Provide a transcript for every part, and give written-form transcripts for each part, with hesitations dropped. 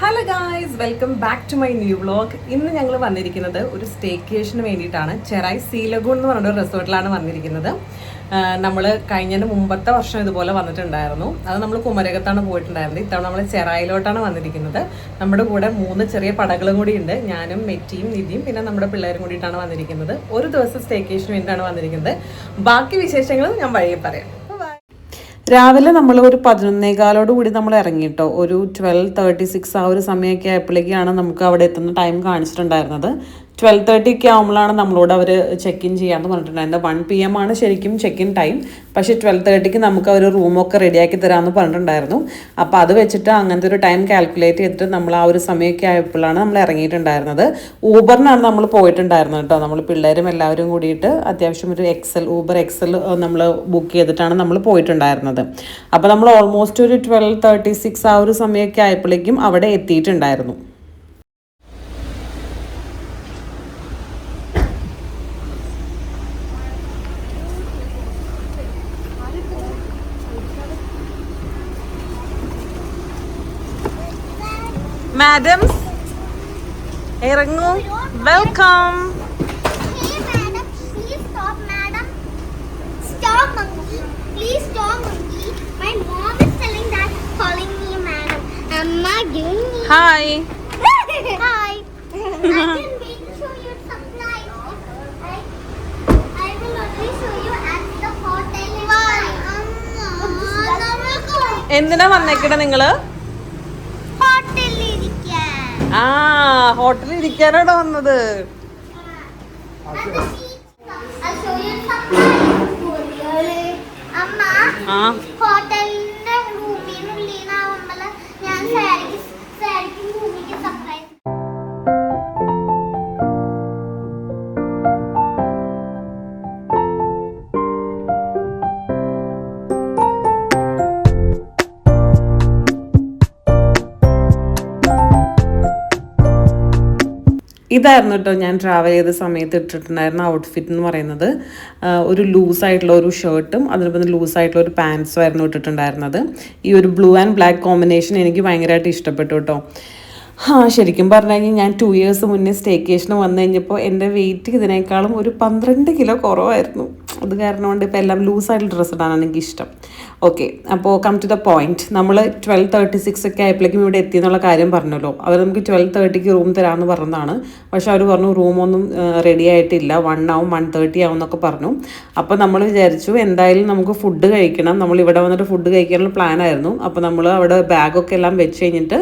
Hello guys, welcome back to my new vlog. ഇന്ന് ഞങ്ങൾ വന്നിരിക്കുന്നത് ഒരു സ്റ്റേക്കേഷന് വേണ്ടിയിട്ടാണ്. ചെറായി സീ ലഗൂൺ എന്ന് പറഞ്ഞൊരു റിസോർട്ടിലാണ് വന്നിരിക്കുന്നത്. നമ്മൾ കഴിഞ്ഞതിന് മുമ്പത്തെ വർഷം ഇതുപോലെ വന്നിട്ടുണ്ടായിരുന്നു. അത് നമ്മൾ കുമരകത്താണ് പോയിട്ടുണ്ടായിരുന്നത്. ഇത്തവണ നമ്മൾ ചെറായിലോട്ടാണ് വന്നിരിക്കുന്നത്. നമ്മുടെ കൂടെ 3 ചെറിയ പടകളും കൂടി ഉണ്ട്. ഞാനും മെറ്റിയും നിധിയും പിന്നെ നമ്മുടെ പിള്ളേരും കൂടിയിട്ടാണ് വന്നിരിക്കുന്നത്. ഒരു ദിവസം സ്റ്റേക്കേഷന് വേണ്ടിയിട്ടാണ് വന്നിരിക്കുന്നത്. ബാക്കി വിശേഷങ്ങൾ ഞാൻ വഴിയെ പറയാം. രാവിലെ നമ്മൾ ഒരു 11:15 കൂടി നമ്മൾ ഇറങ്ങിയിട്ടോ. ഒരു 12:36 ആ ഒരു സമയമൊക്കെ ആയപ്പോഴേക്കാണ് നമുക്ക് അവിടെ എത്തുന്ന ടൈം കാണിച്ചിട്ടുണ്ടായിരുന്നത്. 12:30 ഒക്കെ ആകുമ്പോഴാണ് നമ്മളോട് അവർ ചെക്ക് ഇൻ ചെയ്യാമെന്ന് പറഞ്ഞിട്ടുണ്ടായിരുന്നത്. 1 PM ആണ് ശരിക്കും ചെക്ക് ഇൻ ടൈം. പക്ഷേ 12:30 നമുക്ക് അവർ റൂമൊക്കെ റെഡിയാക്കി തരാമെന്ന് പറഞ്ഞിട്ടുണ്ടായിരുന്നു. അപ്പോൾ അത് വെച്ചിട്ട് അങ്ങനത്തെ ഒരു ടൈം കാൽക്കുലേറ്റ് ചെയ്തിട്ട് നമ്മൾ ആ ഒരു സമയമൊക്കെ ആയപ്പോഴാണ് നമ്മൾ ഇറങ്ങിയിട്ടുണ്ടായിരുന്നത്. ഊബറിനാണ് നമ്മൾ പോയിട്ടുണ്ടായിരുന്നത് കേട്ടോ. നമ്മൾ പിള്ളേരും എല്ലാവരും കൂടിയിട്ട് അത്യാവശ്യം ഒരു ഊബർ എക്സൽ നമ്മൾ ബുക്ക് ചെയ്തിട്ടാണ് നമ്മൾ പോയിട്ടുണ്ടായിരുന്നത്. അപ്പോൾ നമ്മൾ ഓൾമോസ്റ്റ് ഒരു 12:36 ആ ഒരു സമയമൊക്കെ ആയപ്പോഴേക്കും അവിടെ എത്തിയിട്ടുണ്ടായിരുന്നു. Madams, ഇറങ്ങൂ. Welcome. Hey madam, please stop madam. Stop monkey. Please stop monkey. My mom is calling me madam. Amma, give me. Hi. Hi. I can wait to show you surprise. I will only show you at the hotel. Why? എന്തിനാ വന്നേക്കണേ നിങ്ങള്? ഹോട്ടലിൽ ഇരിക്കാനാണ് വന്നത്. ഹോട്ടലിന്റെ റൂമിനുള്ളിൽ ഞാൻ സാരിക്ക് ഭൂമിക്ക് surprise. ഇതായിരുന്നു കേട്ടോ ഞാൻ ട്രാവൽ ചെയ്ത സമയത്ത് ഇട്ടിട്ടുണ്ടായിരുന്ന ഔട്ട്ഫിറ്റ് എന്ന് പറയുന്നത്. ഒരു ലൂസായിട്ടുള്ള ഒരു ഷർട്ടും അതിനൊപ്പം ലൂസായിട്ടുള്ള ഒരു പാൻസും ആയിരുന്നു ഇട്ടിട്ടുണ്ടായിരുന്നത്. ഈ ഒരു ബ്ലൂ ആൻഡ് ബ്ലാക്ക് കോമ്പിനേഷൻ എനിക്ക് ഭയങ്കരമായിട്ട് ഇഷ്ടപ്പെട്ടു കേട്ടോ. ശരിക്കും പറഞ്ഞു കഴിഞ്ഞാൽ ഞാൻ 2 years മുന്നേ സ്റ്റേക്കേഷന് വന്നു കഴിഞ്ഞപ്പോൾ എൻ്റെ വെയിറ്റ് ഇതിനേക്കാളും ഒരു 12 കിലോ കുറവായിരുന്നു. അത് കാരണം കൊണ്ട് ഇപ്പോൾ എല്ലാം ലൂസായിട്ടുള്ള ഡ്രസ്സ് ഇടാനാണ് എനിക്കിഷ്ടം. ഓക്കെ, അപ്പോൾ കം ടു ദ പോയിന്റ്. നമ്മൾ 12:36 ഒക്കെ ആയപ്പോഴേക്കും ഇവിടെ എത്തിയെന്നുള്ള കാര്യം പറഞ്ഞല്ലോ. അവർ നമുക്ക് 12:30 റൂം തരാമെന്ന് പറഞ്ഞതാണ്. പക്ഷെ അവർ പറഞ്ഞു റൂമൊന്നും റെഡി ആയിട്ടില്ല, 1:30 ആവും എന്നൊക്കെ പറഞ്ഞു. അപ്പോൾ നമ്മൾ വിചാരിച്ചു എന്തായാലും നമുക്ക് ഫുഡ് കഴിക്കണം. നമ്മൾ ഇവിടെ വന്നിട്ട് ഫുഡ് കഴിക്കാനുള്ള പ്ലാനായിരുന്നു. അപ്പോൾ നമ്മൾ അവിടെ ബാഗൊക്കെ എല്ലാം വെച്ച് കഴിഞ്ഞിട്ട്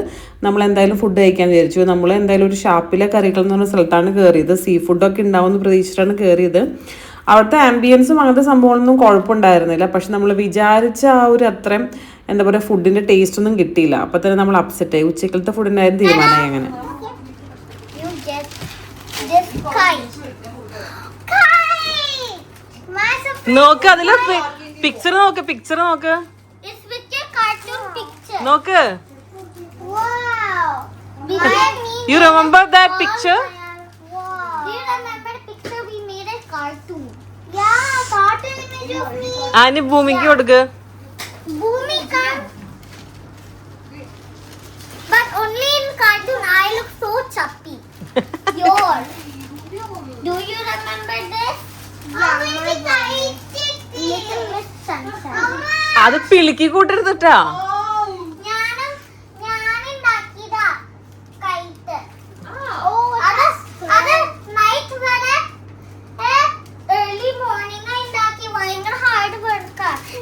നമ്മൾ എന്തായാലും ഫുഡ് കഴിക്കാൻ വിചാരിച്ചു. നമ്മൾ എന്തായാലും ഒരു ഷാപ്പിലെ കറികൾ എന്ന് പറഞ്ഞ സ്ഥലത്താണ് കയറിയത്. സീ ഫുഡൊക്കെ ഉണ്ടാവുമെന്ന് പ്രതീക്ഷിച്ചിട്ടാണ് കയറിയത്. അവിടുത്തെ ആംബിയൻസും അങ്ങനത്തെ സംഭവങ്ങളൊന്നും കുഴപ്പമുണ്ടായിരുന്നില്ല. പക്ഷെ നമ്മൾ വിചാരിച്ച ആ ഒരു അത്രയും എന്താ പറയുക ഫുഡിൻ്റെ ടേസ്റ്റ് ഒന്നും കിട്ടിയില്ല. അപ്പോൾ തന്നെ നമ്മൾ അപ്സെറ്റ് ആയി. ഉച്ചക്കലത്തെ ഫുഡിനായിരുന്നു തീരുമാനമായി. അങ്ങനെ നോക്ക്, അതിലെ പിക്ചർ നോക്ക്, പിക്ചർ നോക്ക്, നോക്ക്. You remember that picture? Do you remember the picture we made a cartoon? Yeah, cartoon image of me. Annie ഭൂമിക്ക് കൊടുക്ക്. Bhumika. But only in cartoon I look so chubby. Yours. Do you remember this? Yeah. Little Miss Sunshine. അത് പിളിക്കി കൂട്ടരുതട്ടാ.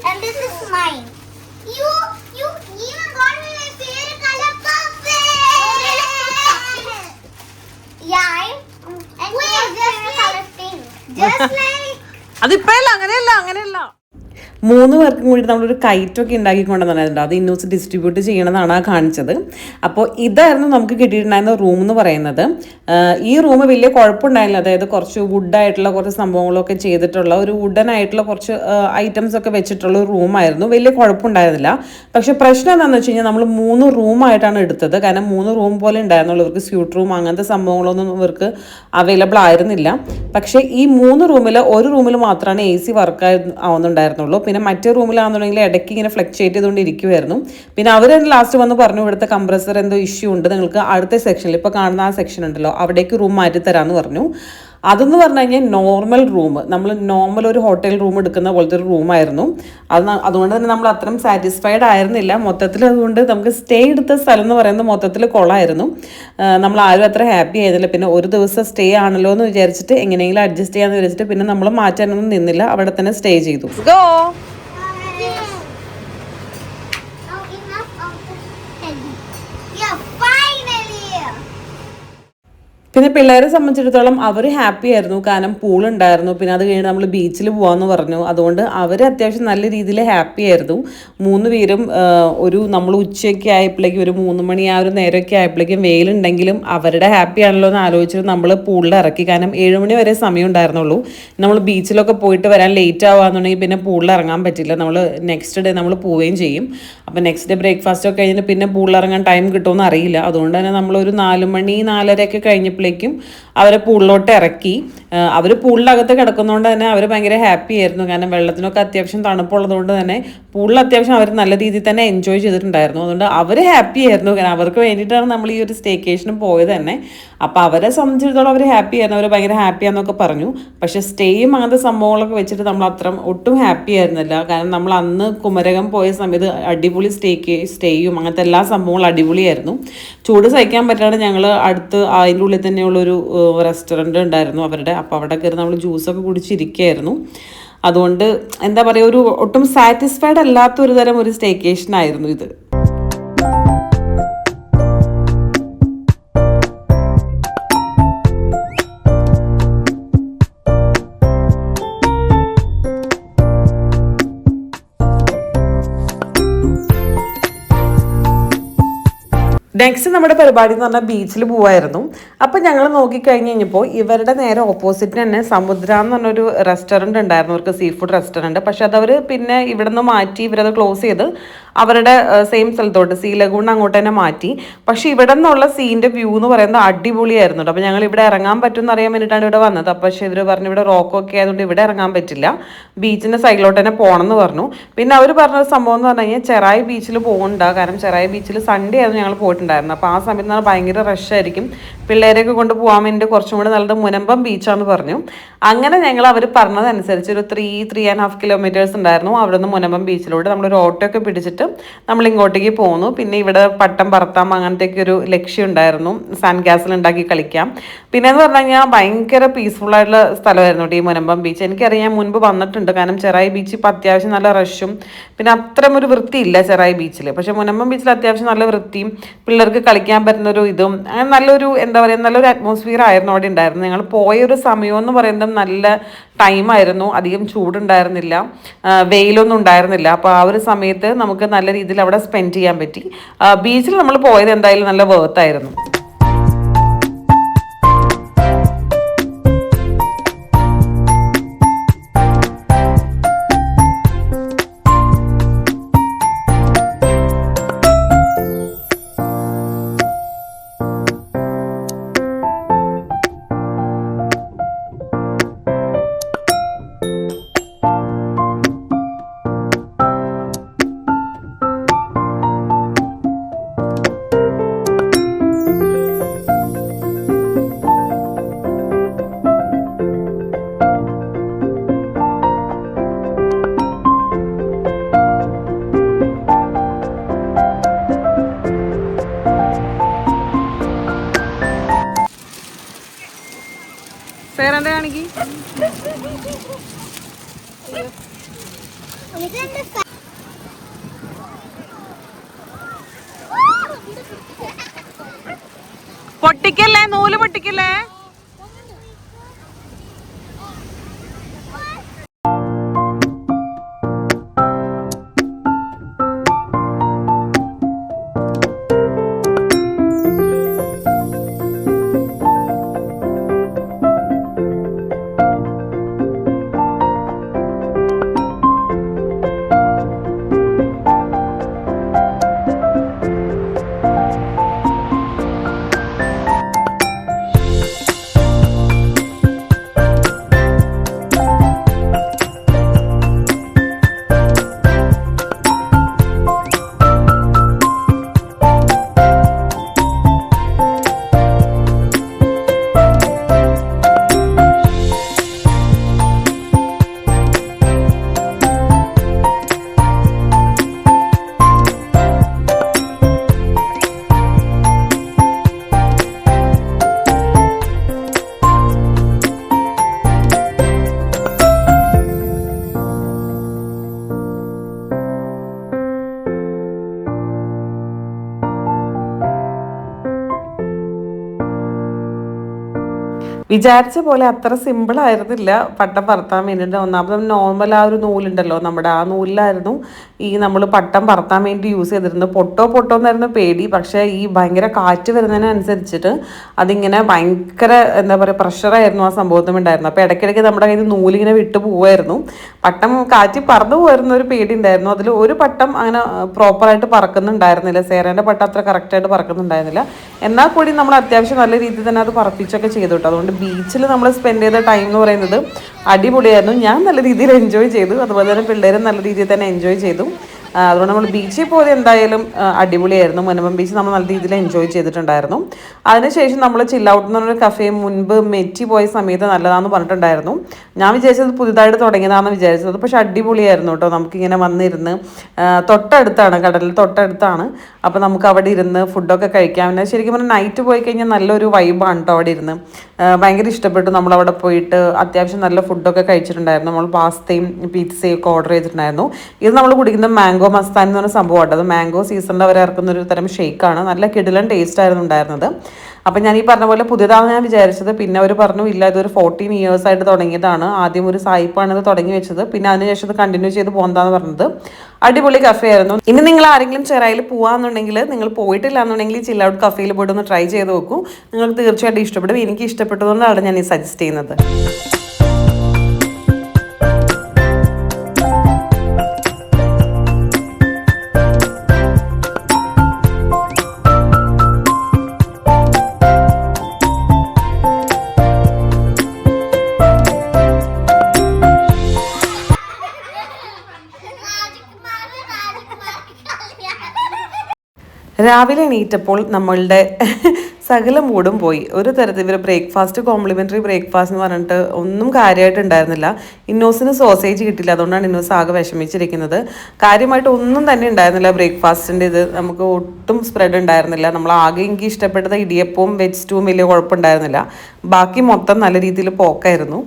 And this is mine. You even got me my favorite color puppet. Yeah, and wait, just color pink. Just like. അതിപ്പല്ല, അങ്ങനെയല്ല. 3 പേർക്കും കൂടി നമ്മളൊരു കൈറ്റൊക്കെ ഉണ്ടാക്കിക്കൊണ്ടുവന്നിട്ടുണ്ട്. അത് ഇന്നൂസ് distribute ചെയ്യണമെന്നാണ് ആ കാണിച്ചത്. അപ്പോൾ ഇതായിരുന്നു നമുക്ക് കിട്ടിയിട്ടുണ്ടായിരുന്ന റൂം എന്ന് പറയുന്നത്. ഈ റൂം വലിയ കുഴപ്പമുണ്ടായില്ല. അതായത് കുറച്ച് വുഡായിട്ടുള്ള കുറച്ച് സംഭവങ്ങളൊക്കെ ചെയ്തിട്ടുള്ള ഒരു വുഡൻ ആയിട്ടുള്ള കുറച്ച് ഐറ്റംസ് ഒക്കെ വെച്ചിട്ടുള്ള ഒരു റൂമായിരുന്നു. വലിയ കുഴപ്പമുണ്ടായിരുന്നില്ല. പക്ഷെ പ്രശ്നം എന്താണെന്ന് വെച്ച് കഴിഞ്ഞാൽ നമ്മൾ 3 റൂമായിട്ടാണ് എടുത്തത്. കാരണം 3 റൂം പോലെ ഉണ്ടായിരുന്നുള്ളൂ. ഇവർക്ക് സ്യൂട്ട് റൂം അങ്ങനത്തെ സംഭവങ്ങളൊന്നും ഇവർക്ക് അവൈലബിൾ ആയിരുന്നില്ല. പക്ഷേ ഈ 3 റൂമിൽ ഒരു റൂമിൽ മാത്രമാണ് AC വർക്ക് ആവുന്നുണ്ടായിരുന്നുള്ളൂ. പിന്നെ മറ്റേ റൂമിലാണെന്നുണ്ടെങ്കിൽ ഇടയ്ക്ക് ഇങ്ങനെ ഫ്ലക്ച്വേറ്റ് ചെയ്തുകൊണ്ട് ഇരിക്കുമായിരുന്നു. പിന്നെ അവർ ലാസ്റ്റ് വന്ന് പറഞ്ഞു ഇവിടുത്തെ കംപ്രസർ എന്തോ ഇഷ്യൂ ഉണ്ട്, നിങ്ങൾക്ക് അടുത്ത സെക്ഷനിൽ ഇപ്പോൾ കാണുന്ന ആ സെക്ഷൻ ഉണ്ടല്ലോ അവിടേക്ക് റൂം മാറ്റി തരാമെന്ന് പറഞ്ഞു. അതെന്ന് പറഞ്ഞു കഴിഞ്ഞാൽ നോർമൽ റൂം, നമ്മൾ നോർമൽ ഒരു ഹോട്ടൽ റൂം എടുക്കുന്ന പോലത്തെ ഒരു റൂമായിരുന്നു. അതുകൊണ്ട് തന്നെ നമ്മൾ അത്രയും സാറ്റിസ്ഫൈഡ് ആയിരുന്നില്ല മൊത്തത്തിൽ. അതുകൊണ്ട് നമുക്ക് സ്റ്റേ എടുത്ത സ്ഥലം എന്ന് പറയുന്നത് മൊത്തത്തിൽ കൊളായിരുന്നു. നമ്മൾ ആരും അത്ര ഹാപ്പി ആയിരുന്നില്ല. പിന്നെ ഒരു ദിവസം സ്റ്റേ ആണല്ലോ എന്ന് വിചാരിച്ചിട്ട് എങ്ങനെയെങ്കിലും അഡ്ജസ്റ്റ് ചെയ്യാമെന്ന് വിചാരിച്ചിട്ട് പിന്നെ നമ്മൾ മാറ്റാനൊന്നും നിന്നില്ല, അവിടെ തന്നെ സ്റ്റേ ചെയ്തു. പിന്നെ പിള്ളേരെ സംബന്ധിച്ചിടത്തോളം അവർ ഹാപ്പി ആയിരുന്നു, കാരണം പൂൾ ഉണ്ടായിരുന്നു. പിന്നെ അത് കഴിഞ്ഞ് നമ്മൾ ബീച്ചിൽ പോകാമെന്ന് പറഞ്ഞു. അതുകൊണ്ട് അവർ അത്യാവശ്യം നല്ല രീതിയിൽ ഹാപ്പി ആയിരുന്നു. 3 പേരും നമ്മൾ ഉച്ചയൊക്കെ ആയപ്പോഴേക്കും ഒരു 3 മണി ആ ഒരു നേരമൊക്കെ ആയപ്പോഴേക്കും വെയിലുണ്ടെങ്കിലും അവരുടെ ഹാപ്പി ആണല്ലോ എന്ന് ആലോചിച്ചിട്ട് നമ്മൾ പൂളിൽ ഇറക്കി. കാരണം 7 മണി വരെ സമയം ഉണ്ടായിരുന്നുള്ളൂ. നമ്മൾ ബീച്ചിലൊക്കെ പോയിട്ട് വരാൻ ലേറ്റ് ആവുകയെന്നുണ്ടെങ്കിൽ പിന്നെ പൂളിൽ ഇറങ്ങാൻ പറ്റില്ല. നമ്മൾ നെക്സ്റ്റ് ഡേ നമ്മൾ പോവുകയും ചെയ്യും. അപ്പോൾ നെക്സ്റ്റ് ഡേ ബ്രേക്ക്ഫാസ്റ്റ് ഒക്കെ കഴിഞ്ഞിട്ട് പിന്നെ പൂളിൽ ഇറങ്ങാൻ ടൈം കിട്ടുമെന്ന് അറിയില്ല. അതുകൊണ്ട് തന്നെ നമ്മളൊരു 4 മണി 4:30 ഒക്കെ കഴിഞ്ഞപ്പോൾ അവരെ പൂളിലോട്ട് ഇറക്കി. അവർ പൂളിനകത്ത് കിടക്കുന്നതുകൊണ്ട് തന്നെ അവർ ഭയങ്കര ഹാപ്പി ആയിരുന്നു. കാരണം വെള്ളത്തിനൊക്കെ അത്യാവശ്യം തണുപ്പുള്ളതുകൊണ്ട് തന്നെ പൂളിൽ അത്യാവശ്യം അവർ നല്ല രീതിയിൽ തന്നെ എൻജോയ് ചെയ്തിട്ടുണ്ടായിരുന്നു. അതുകൊണ്ട് അവർ ഹാപ്പി ആയിരുന്നു. കാരണം അവർക്ക് വേണ്ടിയിട്ടാണ് നമ്മൾ ഈ ഒരു സ്റ്റേക്കേഷന് പോയത് തന്നെ. അപ്പോൾ അവരെ സംബന്ധിച്ചിടത്തോളം അവർ ഹാപ്പി ആയിരുന്നു, അവർ ഭയങ്കര ഹാപ്പിയാന്നൊക്കെ പറഞ്ഞു. പക്ഷേ സ്റ്റേയും അങ്ങനത്തെ സംഭവങ്ങളൊക്കെ വെച്ചിട്ട് നമ്മൾ ഒട്ടും ഹാപ്പി ആയിരുന്നില്ല. കാരണം നമ്മൾ അന്ന് കുമരകം പോയ സമയത്ത് അടിപൊളി സ്റ്റേയും അങ്ങനത്തെ എല്ലാ സംഭവങ്ങളും അടിപൊളിയായിരുന്നു. ചൂട് സഹിക്കാൻ പറ്റാണ്ട് ഞങ്ങൾ അടുത്ത് അതിൻ്റെ ഉള്ളിൽ തന്നെയുള്ളൊരു റെസ്റ്റോറൻറ്റ് ഉണ്ടായിരുന്നു അവരുടെ. അപ്പോൾ അവിടെ കയറി നമ്മൾ ജ്യൂസൊക്കെ കുടിച്ചിരിക്കുകയായിരുന്നു. അതുകൊണ്ട് എന്താ പറയുക, ഒട്ടും സാറ്റിസ്ഫൈഡ് അല്ലാത്തൊരു തരം ഒരു സ്റ്റേക്കേഷൻ ആയിരുന്നു ഇത്. നെക്സ്റ്റ് നമ്മുടെ പരിപാടി എന്ന് പറഞ്ഞാൽ ബീച്ചിൽ പോവായിരുന്നു. അപ്പോൾ ഞങ്ങൾ നോക്കിക്കഴിഞ്ഞ് കഴിഞ്ഞപ്പോൾ ഇവരുടെ നേരെ ഓപ്പോസിറ്റ് തന്നെ സമുദ്ര എന്ന് പറഞ്ഞൊരു റെസ്റ്റോറൻറ്റ് ഉണ്ടായിരുന്നു, അവർക്ക് സീ ഫുഡ് റെസ്റ്റോറൻറ്റ്. പക്ഷെ അതവർ പിന്നെ ഇവിടെ നിന്ന് മാറ്റി ഇവരത് ക്ലോസ് ചെയ്ത് അവരുടെ സെയിം സ്ഥലത്തോട്ട് സീ ലഗൂൺ അങ്ങോട്ട് തന്നെ മാറ്റി. പക്ഷേ ഇവിടെ നിന്നുള്ള സീൻ്റെ വ്യൂ എന്ന് പറയുന്നത് അടിപൊളിയായിരുന്നു. അപ്പോൾ ഞങ്ങൾ ഇവിടെ ഇറങ്ങാൻ പറ്റുമെന്ന് അറിയാൻ വേണ്ടിയിട്ടാണ് ഇവിടെ വന്നത്. അപ്പോൾ പക്ഷേ ഇവർ പറഞ്ഞു ഇവിടെ റോക്കൊക്കെ ആയതുകൊണ്ട് ഇവിടെ ഇറങ്ങാൻ പറ്റില്ല, ബീച്ചിൻ്റെ സൈഡിലോട്ട് തന്നെ പോകണം എന്ന് പറഞ്ഞു. പിന്നെ അവർ പറഞ്ഞ സംഭവം എന്ന് പറഞ്ഞു കഴിഞ്ഞാൽ ചെറായി ബീച്ചിൽ പോകണ്ട, കാരണം ചെറായി ബീച്ചിൽ സൺഡേ ആയിരുന്നു ഞങ്ങൾ പോയിട്ടുണ്ടായിരുന്നു. അപ്പോൾ ആ സമയത്ത് നിന്ന് ഭയങ്കര റഷായിരിക്കും, പിള്ളേരെയൊക്കെ കൊണ്ട് പോകാൻ വേണ്ടി കുറച്ചും കൂടി നല്ലത് മുനമ്പം ബീച്ചാന്ന് പറഞ്ഞു. അങ്ങനെ ഞങ്ങൾ അവർ പറഞ്ഞതനുസരിച്ച് ഒരു 3.5 കിലോമീറ്റേഴ്സ് ഉണ്ടായിരുന്നു അവിടെ നിന്ന് മുനമ്പം ബീച്ചിലൂടെ നമ്മളൊരു ഓട്ടോ ഒക്കെ പിടിച്ചിട്ട് നമ്മൾ ഇങ്ങോട്ടേക്ക് പോന്നു. പിന്നെ ഇവിടെ പട്ടം പറത്താം അങ്ങനത്തെയൊക്കെ ഒരു ലക്ഷ്യം ഉണ്ടായിരുന്നു, സാൻഡ് കാസിൽ ഉണ്ടാക്കി കളിക്കാം. പിന്നെ എന്ന് പറഞ്ഞു കഴിഞ്ഞാൽ ഭയങ്കര പീസ്ഫുള്ളായിട്ടുള്ള സ്ഥലമായിരുന്നു ഈ മുനമ്പം ബീച്ച്. എനിക്കറിയാം മുൻപ് വന്നിട്ടുണ്ട്, കാരണം ചെറായി ബീച്ച് ഇപ്പോൾ അത്യാവശ്യം നല്ല റഷും പിന്നെ അത്രയും ഒരു വൃത്തിയില്ല ചെറായി ബീച്ചിൽ. പക്ഷേ മുനമ്പം ബീച്ചിൽ അത്യാവശ്യം നല്ല വൃത്തിയും പിള്ളേർക്ക് കളിക്കാൻ പറ്റുന്നൊരു ഇതും അങ്ങനെ നല്ലൊരു എന്താ പറയുക നല്ലൊരു അറ്റ്മോസ്ഫിയർ ആയിരുന്നു അവിടെ ഉണ്ടായിരുന്നു. ഞങ്ങൾ പോയൊരു സമയം എന്ന് പറയുന്നത് നല്ല ടൈമായിരുന്നു, അധികം ചൂടുണ്ടായിരുന്നില്ല, വെയിലൊന്നും ഉണ്ടായിരുന്നില്ല. അപ്പോൾ ആ ഒരു സമയത്ത് നമുക്ക് നല്ല രീതിയിൽ അവിടെ സ്പെൻഡ് ചെയ്യാൻ പറ്റി. ബീച്ചിൽ നമ്മൾ പോയത് എന്തായാലും നല്ല വേർത്തായിരുന്നു. പേരെന്താ കാണിക്ക്? പൊട്ടിക്കല്ലേ, നൂല് പൊട്ടിക്കല്ലേ. വിചാരിച്ച പോലെ അത്ര സിമ്പിൾ ആയിരുന്നില്ല പട്ടം പറത്താൻ വേണ്ടിയിട്ട്. ഒന്നാമത് നോർമൽ ആ ഒരു നൂലുണ്ടല്ലോ നമ്മുടെ, ആ നൂലിലായിരുന്നു ഈ നമ്മൾ പട്ടം പറത്താൻ വേണ്ടി യൂസ് ചെയ്തിരുന്നത്. പൊട്ടോ എന്നായിരുന്നു പേടി. പക്ഷേ ഈ ഭയങ്കര കാറ്റ് വരുന്നതിനനുസരിച്ചിട്ട് അതിങ്ങനെ ഭയങ്കര എന്താ പറയുക പ്രഷറായിരുന്നു ആ സംഭവത്തിന് ഉണ്ടായിരുന്നു. അപ്പോൾ ഇടയ്ക്കിടയ്ക്ക് നമ്മുടെ കയ്യിൽ നിന്ന് നൂലിങ്ങനെ വിട്ടു പോവായിരുന്നു. പട്ടം കാറ്റ് പറന്നു പോയിരുന്ന ഒരു പേടി ഉണ്ടായിരുന്നു. അതിൽ ഒരു പട്ടം അങ്ങനെ പ്രോപ്പറായിട്ട് പറക്കുന്നുണ്ടായിരുന്നില്ല. സേറേൻ്റെ പട്ടം അത്ര കറക്റ്റായിട്ട് പറക്കുന്നുണ്ടായിരുന്നില്ല. എന്നാൽ കൂടി നമ്മൾ അത്യാവശ്യം നല്ല രീതിയിൽ തന്നെ അത് പറപ്പിച്ചൊക്കെ ചെയ്തു കേട്ടോ. അതുകൊണ്ട് ബീച്ചിൽ നമ്മൾ സ്പെൻഡ് ചെയ്ത ടൈം എന്ന് പറയുന്നത് അടിപൊളിയായിരുന്നു. ഞാൻ നല്ല രീതിയിൽ എൻജോയ് ചെയ്തു, അതുപോലെ തന്നെ പിള്ളേരും നല്ല രീതിയിൽ തന്നെ എൻജോയ് ചെയ്തു. അതുകൊണ്ട് നമ്മൾ ബീച്ചിൽ പോയത് എന്തായാലും അടിപൊളിയായിരുന്നു. മുനമ്പം ബീച്ച് നമ്മൾ നല്ല രീതിയിൽ എൻജോയ് ചെയ്തിട്ടുണ്ടായിരുന്നു. അതിനുശേഷം നമ്മൾ ചിൽ ഔട്ട് എന്ന് പറഞ്ഞൊരു കഫേ മുൻപ് മെറ്റി പോയ സമയത്ത് നല്ലതാണെന്ന് പറഞ്ഞിട്ടുണ്ടായിരുന്നു. ഞാൻ വിചാരിച്ചത് പുതുതായിട്ട് തുടങ്ങിയതാണെന്ന് വിചാരിച്ചത്. പക്ഷെ അടിപൊളിയായിരുന്നു കേട്ടോ. നമുക്കിങ്ങനെ വന്നിരുന്ന് തൊട്ടടുത്താണ്, കടലിൽ തൊട്ടടുത്താണ്. അപ്പോൾ നമുക്ക് അവിടെ ഇരുന്ന് ഫുഡൊക്കെ കഴിക്കാം. പിന്നെ ശരിക്കും പറഞ്ഞാൽ നൈറ്റ് പോയി കഴിഞ്ഞാൽ നല്ലൊരു വൈബാണ് കേട്ടോ അവിടെ ഇരുന്ന്. ഭയങ്കര ഇഷ്ടപ്പെട്ടു. നമ്മളവിടെ പോയിട്ട് അത്യാവശ്യം നല്ല ഫുഡൊക്കെ കഴിച്ചിട്ടുണ്ടായിരുന്നു. നമ്മൾ പാസ്തയും പിzzയും ഒക്കെ ഓർഡർ ചെയ്തിട്ടുണ്ടായിരുന്നു. ഇത് നമ്മൾ കുടിക്കുന്ന മാംഗോ മസ്താൻ എന്ന് പറഞ്ഞ സംഭവമാണ്. അത് മാംഗോ സീസണിൽ അവർ ഇറക്കുന്ന ഒരു തരം ഷേക്കാണ്. നല്ല കിടിലൻ ടേസ്റ്റ് ആയിരുന്നു ഉണ്ടായിരുന്നത്. അപ്പം ഞാൻ ഈ പറഞ്ഞ പോലെ പുതിയതാണെന്ന് ഞാൻ വിചാരിച്ചത്. പിന്നെ അവർ പറഞ്ഞു ഇല്ല, ഇതൊരു 14 years ആയിട്ട് തുടങ്ങിയതാണ്. ആദ്യം ഒരു സായിപ്പാണ് ഇത് തുടങ്ങി വെച്ചത്, പിന്നെ അതിനുശേഷം ഇത് കണ്ടിന്യൂ ചെയ്ത് പോകുന്നതാന്ന് പറഞ്ഞത്. അടിപൊളി കഫേ ആയിരുന്നു. ഇനി നിങ്ങൾ ആരെങ്കിലും ചെറായിൽ പോകാന്നുണ്ടെങ്കിൽ, നിങ്ങൾ പോയിട്ടില്ല എന്നുണ്ടെങ്കിൽ ചിൽ ഔട്ട് കഫേയിൽ പോയിട്ട് ഒന്ന് ട്രൈ ചെയ്ത് നോക്കൂ. നിങ്ങൾക്ക് തീർച്ചയായിട്ടും ഇഷ്ടപ്പെടും. എനിക്ക് ഇഷ്ടപ്പെട്ടതുകൊണ്ടാണ് ഞാൻ ഈ സജസ്റ്റ് ചെയ്യുന്നത്. രാവിലെ എണീറ്റപ്പോൾ നമ്മളുടെ സകല മൂടും പോയി. ഒരു തരത്തിൽ ഇവർ ബ്രേക്ക്ഫാസ്റ്റ്, കോംപ്ലിമെൻ്ററി ബ്രേക്ക്ഫാസ്റ്റ് എന്ന് പറഞ്ഞിട്ട് ഒന്നും കാര്യമായിട്ടുണ്ടായിരുന്നില്ല. ഇന്നോസിന് സോസേജ് കിട്ടില്ല, അതുകൊണ്ടാണ് ഇന്നോസ് ആകെ വിഷമിച്ചിരിക്കുന്നത്. കാര്യമായിട്ട് ഒന്നും തന്നെ ഉണ്ടായിരുന്നില്ല ബ്രേക്ക്ഫാസ്റ്റിൻ്റെ. ഇത് നമുക്ക് ഒട്ടും സ്പ്രെഡ് ഉണ്ടായിരുന്നില്ല. നമ്മൾ ആകെ എനിക്ക് ഇഷ്ടപ്പെട്ടത് ഇടിയപ്പവും വെജ് സ്റ്റൂവും വലിയ കുഴപ്പമുണ്ടായിരുന്നില്ല. ബാക്കി മൊത്തം നല്ല രീതിയിൽ പോക്കായിരുന്നു.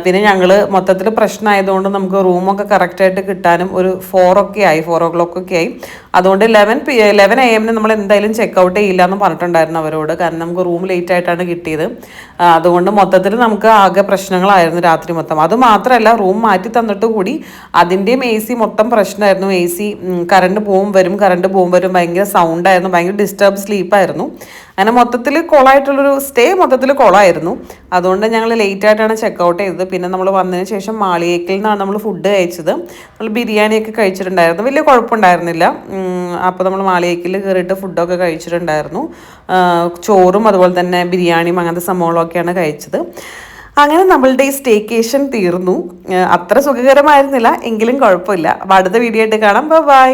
പിന്നെ ഞങ്ങൾ മൊത്തത്തിൽ പ്രശ്നമായതുകൊണ്ട് നമുക്ക് റൂമൊക്കെ കറക്റ്റായിട്ട് കിട്ടാനും ഒരു 4 o'clock ഒക്കെ ആയി. അതുകൊണ്ട് 11 AM നമ്മൾ എന്തായാലും ചെക്കൗട്ട് ചെയ്യില്ല എന്ന് പറഞ്ഞിട്ടുണ്ടായിരുന്നു അവരോട്. കാരണം നമുക്ക് റൂം ലേറ്റ് ആയിട്ടാണ് കിട്ടിയത്. അതുകൊണ്ട് മൊത്തത്തിൽ നമുക്ക് ആകെ പ്രശ്നങ്ങളായിരുന്നു രാത്രി മൊത്തം. അത് മാത്രമല്ല, റൂം മാറ്റി തന്നിട്ട് കൂടി അതിൻ്റെയും AC മൊത്തം പ്രശ്നമായിരുന്നു. AC കറണ്ട് പോവും വരും ഭയങ്കര സൗണ്ടായിരുന്നു, ഭയങ്കര ഡിസ്റ്റർബ് സ്ലീപ്പായിരുന്നു. അങ്ങനെ മൊത്തത്തിൽ കൊളായിട്ടുള്ളൊരു സ്റ്റേ മൊത്തത്തിൽ കൊളായിരുന്നു. അതുകൊണ്ട് ഞങ്ങൾ ലേറ്റ് ആയിട്ടാണ് ചെക്കൗട്ട് ചെയ്തത്. പിന്നെ നമ്മൾ വന്നതിന് ശേഷം മാളിയേക്കിൽ നിന്നാണ് നമ്മൾ ഫുഡ് കഴിച്ചത്. നമ്മൾ ബിരിയാണിയൊക്കെ കഴിച്ചിട്ടുണ്ടായിരുന്നു, വലിയ കുഴപ്പമുണ്ടായിരുന്നില്ല. അപ്പോൾ നമ്മൾ മാളിയേക്കിൽ കയറിയിട്ട് ഫുഡൊക്കെ കഴിച്ചിട്ടുണ്ടായിരുന്നു. ചോറും അതുപോലെ തന്നെ ബിരിയാണിയും അങ്ങനത്തെ സംഭവങ്ങളൊക്കെയാണ് കഴിച്ചത്. അങ്ങനെ നമ്മളുടെ ഈ സ്റ്റേക്കേഷൻ തീർന്നു. അത്ര സുഖകരമായിരുന്നില്ല, എങ്കിലും കുഴപ്പമില്ല. അപ്പോൾ അടുത്ത വീഡിയോ ആയിട്ട് കാണാം. ബൈ.